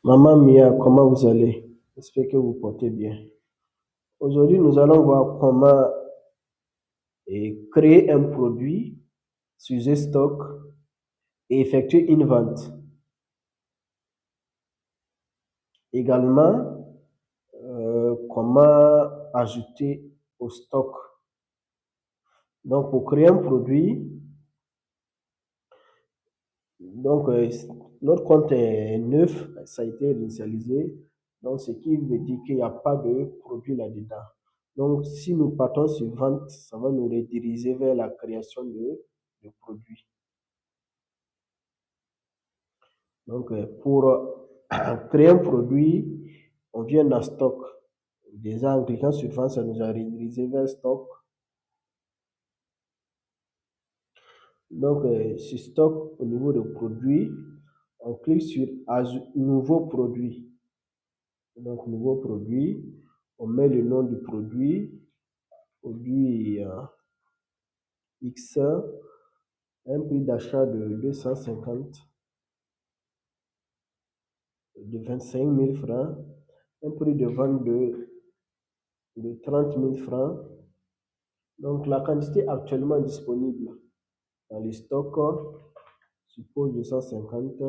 Maman Mia, comment vous allez? J'espère que vous portez bien. Aujourd'hui, nous allons voir comment créer un produit, sujet stock et effectuer une vente. Également, comment ajouter au stock. Donc, pour créer un produit, donc notre compte est neuf, ça a été initialisé. Donc, ce qui veut dire qu'il n'y a pas de produit là-dedans. Donc, si nous partons sur vente, ça va nous rediriger vers la création de produits. Donc, pour créer un produit, on vient dans stock. Déjà, en cliquant sur vente, ça nous a redirigé vers stock. Donc, sur stock, au niveau de produit, on clique sur nouveau produit. Donc, nouveau produit, on met le nom du produit, produit X, un prix d'achat de 250, de 25 000 francs, un prix de vente de 30 000 francs. Donc, la quantité actuellement disponible dans les stocks suppose 250.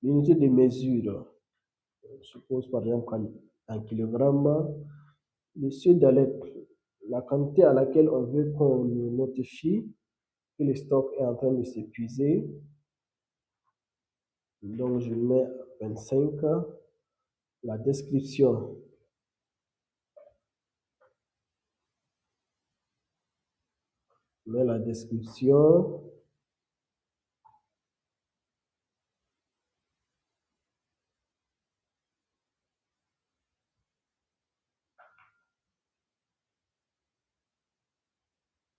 L'unité de mesure suppose par exemple un kilogramme. Le seuil d'alerte, la quantité à laquelle on veut qu'on nous notifie que le stock est en train de s'épuiser. Donc, je mets 25. La description. Je mets la description.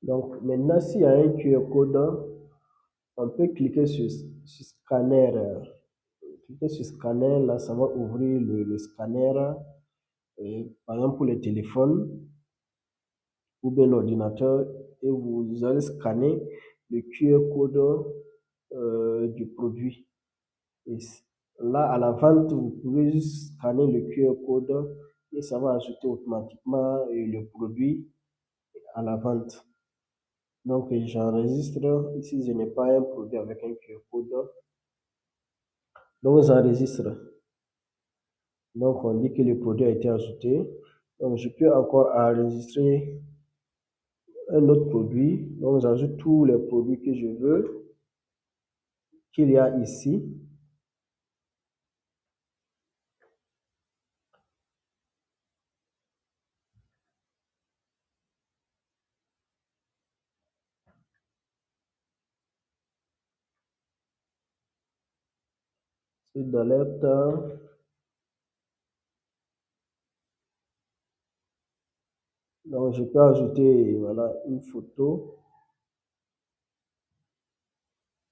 Donc, maintenant, s'il y a un QR code, on peut cliquer sur scanner. Cliquer sur scanner, là, ça va ouvrir le scanner. Par exemple, pour le téléphone ou bien l'ordinateur, et vous allez scanner le QR code du produit. Et là, à la vente, vous pouvez juste scanner le QR code et ça va ajouter automatiquement le produit à la vente. Donc, j'enregistre. Ici, je n'ai pas un produit avec un QR code. Donc, j'enregistre. Donc, on dit que le produit a été ajouté. Donc, je peux encore enregistrer un autre produit. Donc, j'ajoute tous les produits que je veux qu'il y a ici. C'est d'alerte. Donc, je peux ajouter, voilà, une photo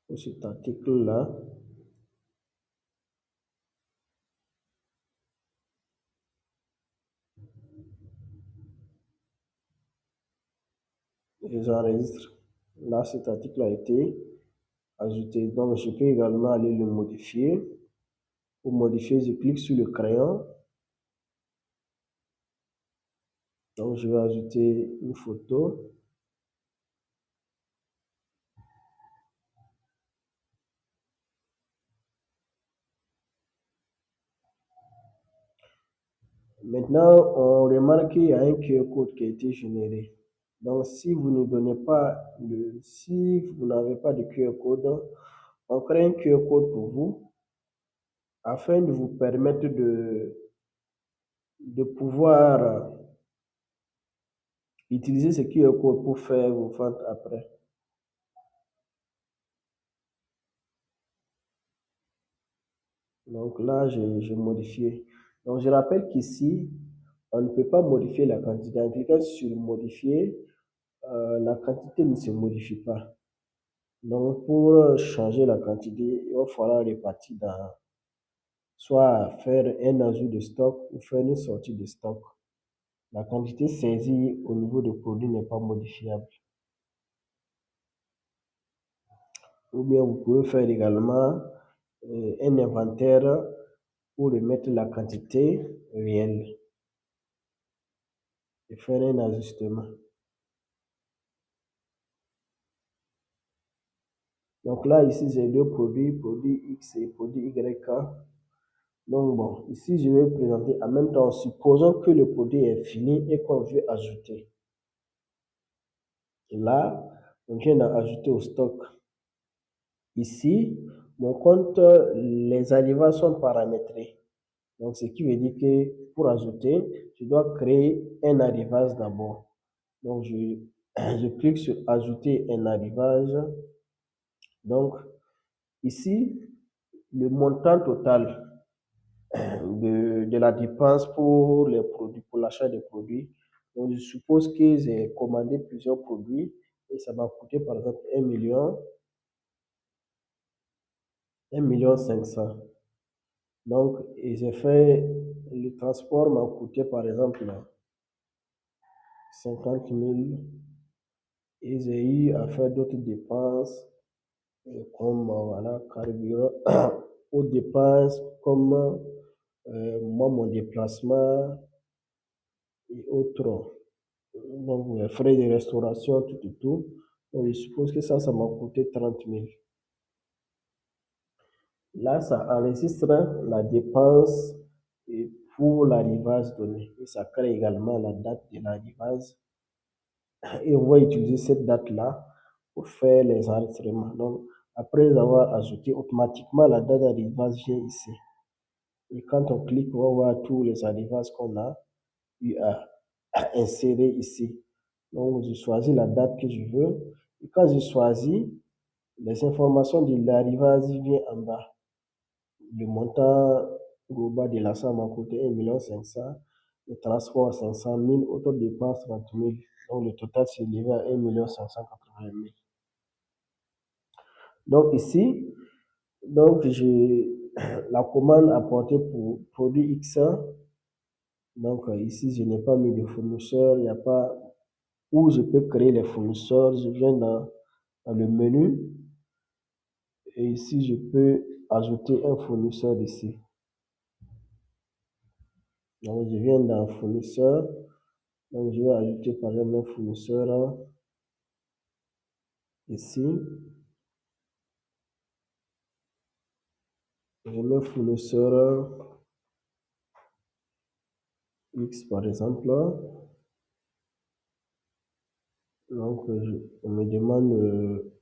pour cet article-là. Et j'enregistre. Là, cet article a été ajouté. Donc, je peux également aller le modifier. Pour modifier, je clique sur le crayon. Donc, je vais ajouter une photo. Maintenant, on remarque qu'il y a un QR code qui a été généré. Donc, si vous ne donnez pas si vous n'avez pas de QR code, on crée un QR code pour vous afin de vous permettre de pouvoir utiliser ce QR code pour faire vos ventes après. Donc là, j'ai modifié. Donc, je rappelle qu'ici, on ne peut pas modifier la quantité. En cliquant sur modifier, la quantité ne se modifie pas. Donc, pour changer la quantité, il va falloir répartir soit faire un ajout de stock ou faire une sortie de stock. La quantité saisie au niveau du produit n'est pas modifiable. Ou bien vous pouvez faire également un inventaire pour remettre la quantité réelle et faire un ajustement. Donc là, ici, j'ai deux produits, produit X et produit YK. Donc bon, ici, je vais présenter en même temps, supposons que le produit est fini et qu'on veut ajouter. Là, on vient d'ajouter au stock. Ici, mon compte, les arrivages sont paramétrés. Donc, ce qui veut dire que pour ajouter, je dois créer un arrivage d'abord. Donc, je clique sur ajouter un arrivage. Donc, ici, le montant total de la dépense pour les produits, pour l'achat des produits. Donc, je suppose que j'ai commandé plusieurs produits et ça m'a coûté par exemple 1,5 million. Donc, et j'ai fait, le transport m'a coûté par exemple 50 000 et j'ai eu à faire d'autres dépenses comme voilà, carburant, aux dépenses comme moi, mon déplacement et autres. Donc, les frais de restauration, tout, tout, tout. Donc, je suppose que ça m'a coûté 30 000. Là, ça enregistre la dépense et pour l'arrivage donné. Et ça crée également la date de l'arrivage. Et on va utiliser cette date-là pour faire les enregistrements. Donc, après avoir ajouté automatiquement la date d'arrivage vient ici. Et quand on clique, on va voir tous les arrivages qu'on a eu à insérer ici. Donc, je choisis la date que je veux. Et quand je choisis, les informations de l'arrivage viennent en bas. Le montant global de l'achat m'a coûté 1,5 million. Le transport 500 000, autres dépenses 30 000. Donc, le total s'est élevé à 1,580 000. Donc, ici, donc, la commande apportée pour produit X. Donc, ici, je n'ai pas mis de fournisseur. Il n'y a pas où je peux créer les fournisseurs. Je viens dans le menu et ici, je peux ajouter un fournisseur ici. Donc, je viens dans fournisseur. Donc, je vais ajouter par exemple un fournisseur ici. Je mets fournisseur X par exemple. Donc, on me demande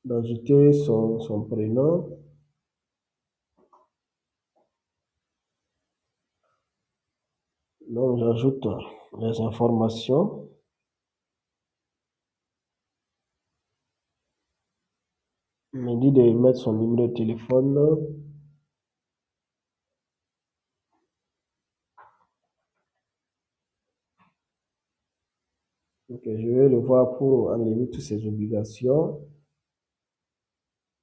d'ajouter son prénom. Donc, j'ajoute les informations. Il me dit de mettre son numéro de téléphone. Donc, je vais le voir pour enlever toutes ces obligations.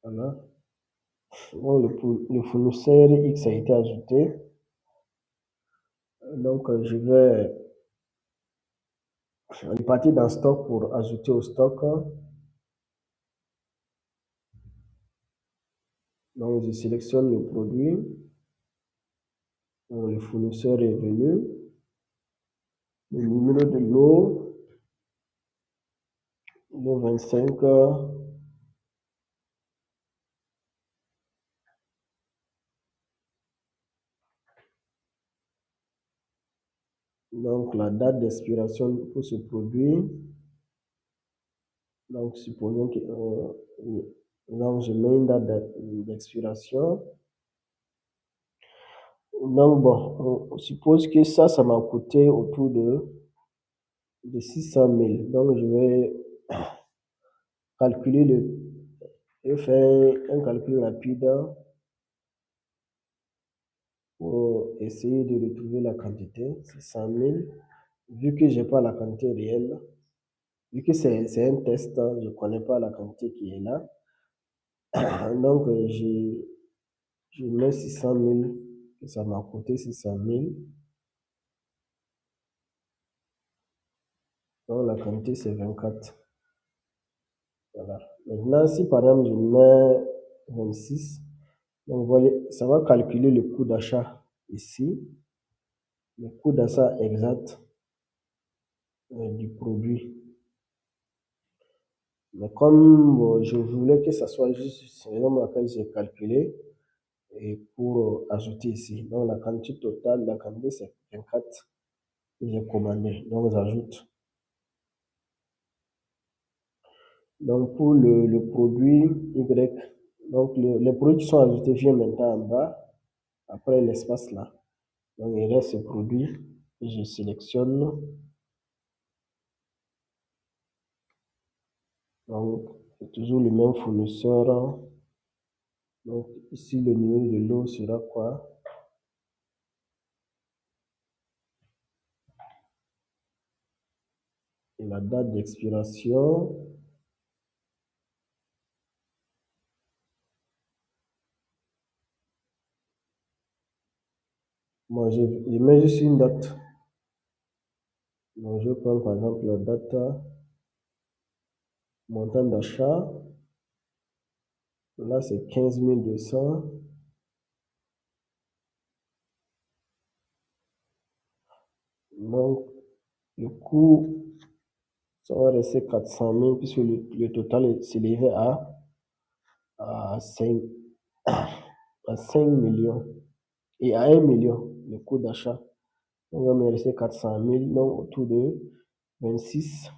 Voilà. Donc, le fournisseur X a été ajouté. Donc, je vais partir dans stock pour ajouter au stock. Donc, je sélectionne le produit. Donc, le fournisseur est venu. Le numéro de l'eau 25. Donc, la date d'expiration pour ce produit. Donc, supposons que donc, je mets une date d'expiration. Donc, bon, on suppose que ça m'a coûté autour de 600 000. Donc, je vais calculer faire un calcul rapide pour essayer de retrouver la quantité, 600 000. Vu que je n'ai pas la quantité réelle, vu que c'est un test, je ne connais pas la quantité qui est là. Donc, je mets 600 000, que ça m'a coûté 600 000. Donc, la quantité, c'est 24. Voilà. Maintenant, si par exemple, je mets 26. Donc voilà, ça va calculer le coût d'achat ici, le coût d'achat exact du produit. Mais comme je voulais que ça soit juste, c'est raison pour laquelle j'ai calculé et pour ajouter ici. Donc la quantité totale, la quantité c'est 24 que j'ai commandé. Donc j'ajoute. Donc pour le produit Y, donc les produits qui sont ajoutés viennent maintenant en bas, après l'espace là. Donc il reste ce produit que je sélectionne. Donc c'est toujours le même fournisseur. Donc ici le numéro de lot sera quoi? Et la date d'expiration. Moi je mets juste une date. Donc je prends par exemple la date, montant d'achat. Là c'est 15 200. Donc le coût, ça va rester 400 000 puisque le total s'élevait à 5, à 5 millions et à 1 million, le coût d'achat. On va me rester 400 000, donc autour de 26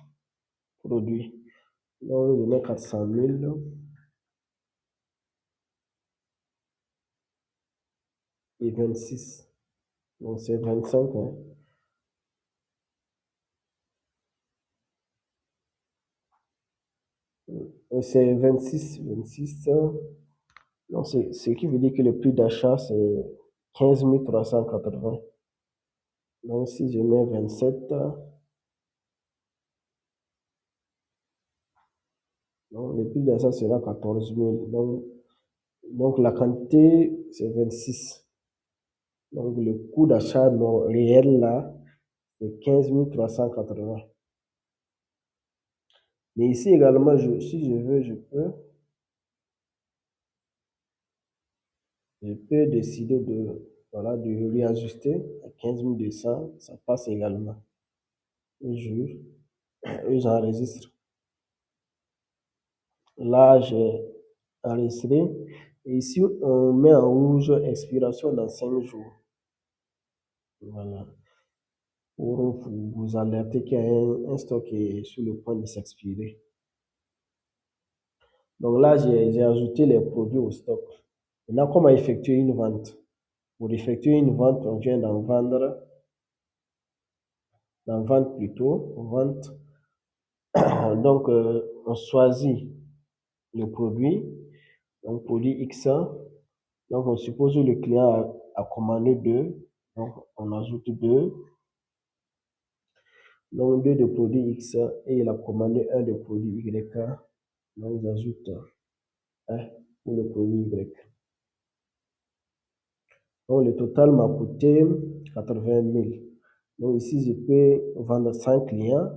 produits. Donc je mets 400 000 et 26. Donc c'est 25. Hein. C'est 26, 26. Donc ce qui veut dire que le prix d'achat c'est 15 380. Donc si je mets 27, donc le prix d'achat sera 14 000. Donc la quantité c'est 26. Donc le coût d'achat réel là, c'est 15 380. Mais ici également, si je veux, je peux décider voilà, de réajuster à 15 200, ça passe également. Et j'enregistre. Là, j'ai enregistré. Et ici, on met en rouge expiration dans 5 jours. Voilà. Pour vous alerter qu'il y a un stock qui est sur le point de s'expirer. Donc là, j'ai ajouté les produits au stock. Maintenant, comment effectuer une vente? Pour effectuer une vente, on vient d'en vendre plutôt, vente. Donc, on choisit le produit, donc produit X. Donc, on suppose que le client a commandé 2, donc on ajoute 2. Donc, 2 de produit X et il a commandé un de produit Y. Donc, j'ajoute 1 pour le produit Y. Donc, le total m'a coûté 80 000. Donc, ici, je peux vendre 100 clients,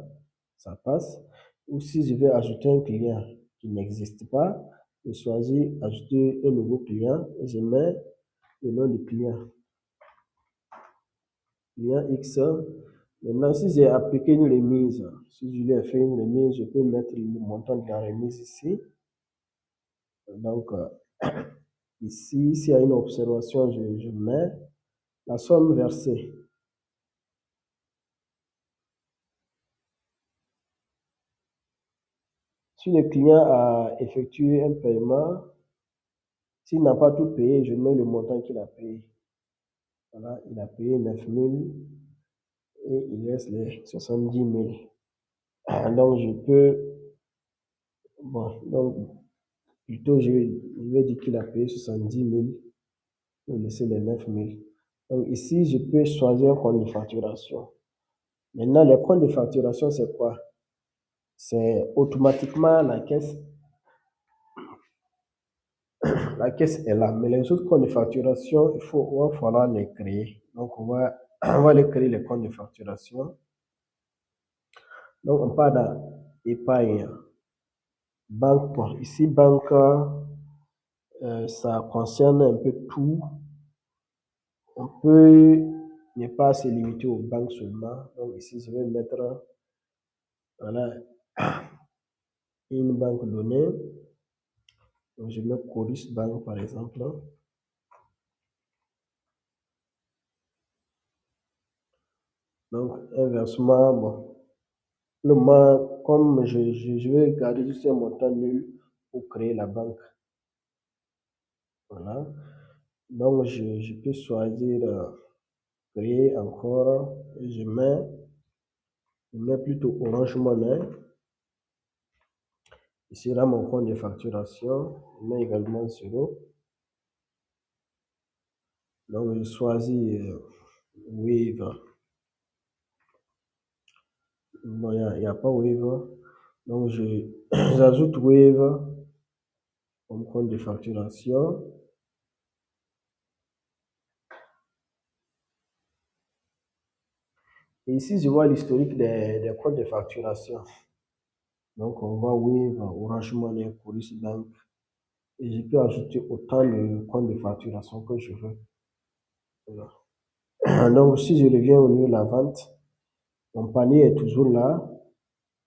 ça passe. Ou si je veux ajouter un client qui n'existe pas, je choisis ajouter un nouveau client et je mets le nom du client. Client X. Maintenant, si j'ai appliqué une remise, si je lui ai fait une remise, je peux mettre le montant de la remise ici. Donc, ici, s'il y a une observation, je mets la somme versée. Si le client a effectué un paiement, s'il n'a pas tout payé, je mets le montant qu'il a payé. Voilà, il a payé 9 000 et il reste les 70 000. Donc, je peux, bon, donc, plutôt, je vais dire qu'il a payé 70 000 pour laisser les 9 000. Donc, ici, je peux choisir un compte de facturation. Maintenant, le compte de facturation, c'est quoi? C'est automatiquement la caisse est là. Mais les autres comptes de facturation, il va falloir les créer. Donc, on va les créer, les comptes de facturation. Donc, on part dans épargne, banque. Ici, banque, ça concerne un peu tout. On peut ne pas se limiter aux banques seulement. Donc ici, je vais mettre voilà, une banque donnée. Donc je mets Chorus Bank par exemple. Donc inversement, bon, le moment, comme je vais garder juste un montant nul pour créer la banque. Voilà. Donc je peux choisir créer encore. Et je mets plutôt Orange Money. Ici là mon compte de facturation. Je mets également 0. Donc je choisis Wave. Non, il n'y a pas Wave. Donc j'ajoute Wave comme compte de facturation. Et ici, je vois l'historique des comptes de facturation. Donc, on voit Wave, Orange Money, Chorus Bank. Et je peux ajouter autant de comptes de facturation que je veux. Voilà. Donc, si je reviens au niveau de la vente, mon panier est toujours là.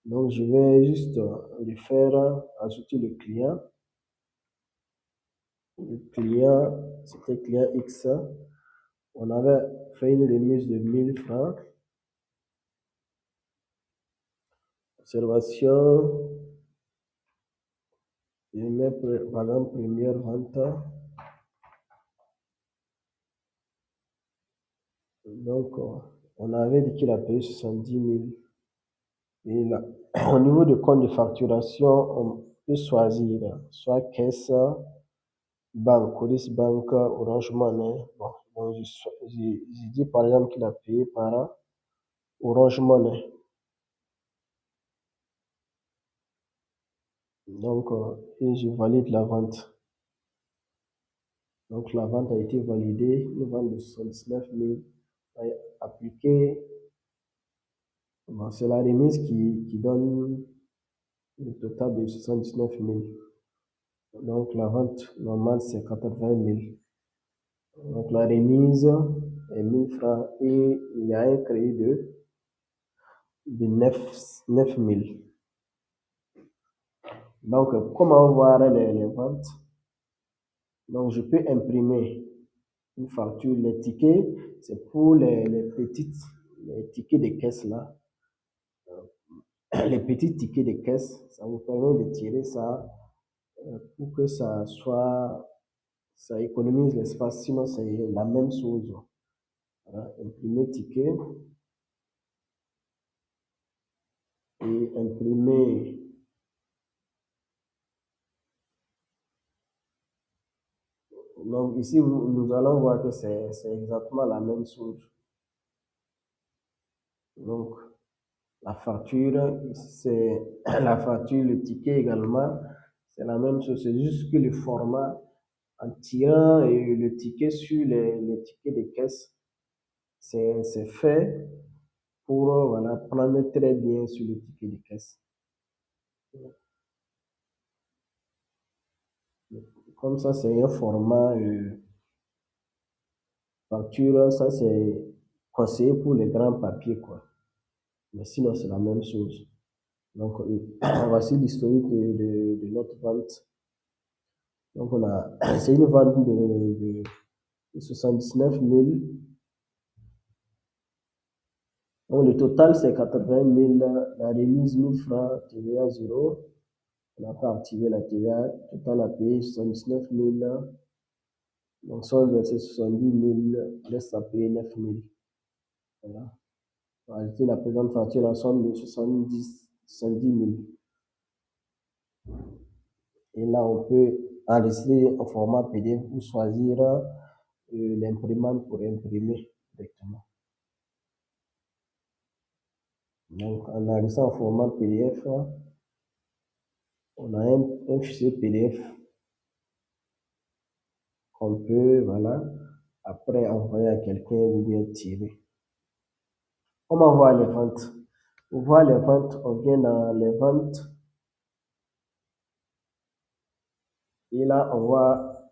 Donc, je vais juste le faire ajouter le client. Le client, c'était client X. On avait fait une remise de 1000 francs. Observation. Je mets par exemple première vente. Donc, on avait dit qu'il a payé 70 000. Et là, au niveau du compte de facturation, on peut choisir soit caisse, banque, Chorus Bank, Orange Money. Bon, je dis par exemple qu'il a payé par Orange Money. Donc, et je valide la vente. Donc, la vente a été validée. Une vente de 79 000 appliquée. Bon, c'est la remise qui donne le total de 79 000. Donc, la vente normale, c'est 80 000. Donc, la remise est 1000 francs et il y a un crédit de 9 000. Donc, comment voir les ventes? Donc, je peux imprimer une facture. Les tickets, c'est pour les tickets de caisse là. Les petits tickets de caisse, ça vous permet de tirer ça pour que ça économise l'espace. Sinon, c'est la même chose. Voilà, imprimer ticket et imprimer. Donc ici, nous allons voir que c'est exactement la même chose. Donc la facture, c'est la facture, le ticket également, c'est la même chose. C'est juste que le format, en tirant le ticket sur les tickets de caisse, c'est fait pour voilà, prendre très bien sur le ticket de caisse. Comme ça, c'est un format facture, ça c'est conseillé pour les grands papiers, quoi. Mais sinon, c'est la même chose. Donc, voici l'historique de notre vente. Donc, c'est une vente de 79 000. Donc, le total, c'est 80 000. La remise, 1000 francs, TVA 0. On n'a pas activé la TVA. Total à payer 79 000. Donc, si on versait 70 000, reste à payer 9 000. Voilà. En réalité, la présente facture, la somme de 70 000. Et là, on peut enregistrer en format PDF ou choisir l'imprimante pour imprimer directement. Donc, en enregistrant en format PDF, on a un fichier PDF qu'on peut, voilà, après envoyer à quelqu'un ou bien tirer. Comment voir les ventes? Pour voir les ventes, on vient dans les ventes. Et là, on voit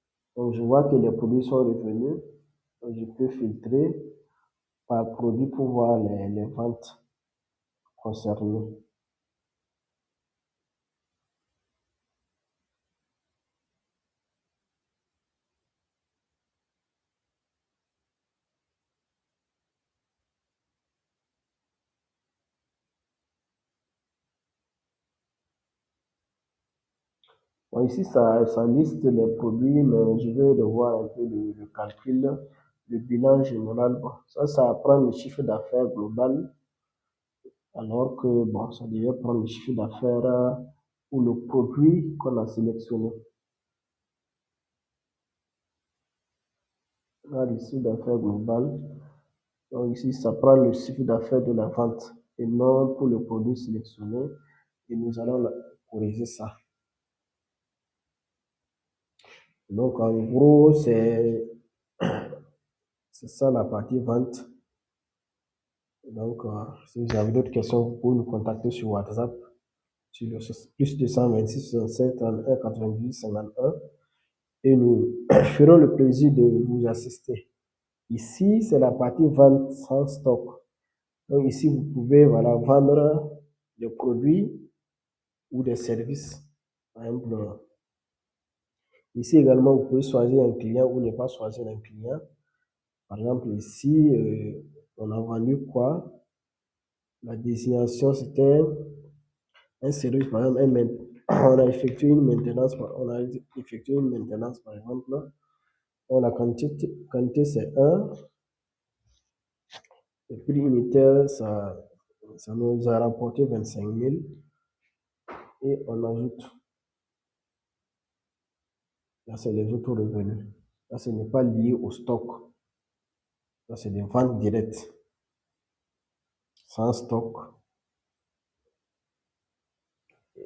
Donc, je vois que les produits sont revenus. Donc, je peux filtrer par produit pour voir les ventes concernées. Bon, ici, ça liste les produits, mais je vais revoir un peu le calcul, le bilan général. Bon, ça prend le chiffre d'affaires global, alors que bon, ça devait prendre le chiffre d'affaires pour le produit qu'on a sélectionné. Là, le chiffre d'affaires global. Donc ici, ça prend le chiffre d'affaires de la vente et non pour le produit sélectionné. Et nous allons corriger ça. Donc en gros, c'est ça la partie vente. Donc si vous avez d'autres questions, vous pouvez nous contacter sur WhatsApp sur le plus 226 67 31 98 51 et nous ferons le plaisir de vous assister. Ici, c'est la partie vente sans stock. Donc ici, vous pouvez voilà, vendre des produits ou des services. Par exemple, ici également, vous pouvez choisir un client ou ne pas choisir un client. Par exemple, ici, on a vendu quoi? La désignation, c'était un service, par exemple, on a effectué une maintenance, par exemple. La quantité c'est 1. Le prix unitaire, ça nous a rapporté 25 000. Et on ajoute, là c'est les autres revenus. Là, ce n'est pas lié au stock. Là, c'est des ventes directes, sans stock.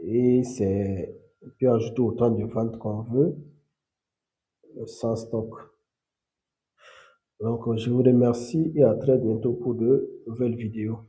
Et on peut ajouter autant de ventes qu'on veut, sans stock. Donc, je vous remercie et à très bientôt pour de nouvelles vidéos.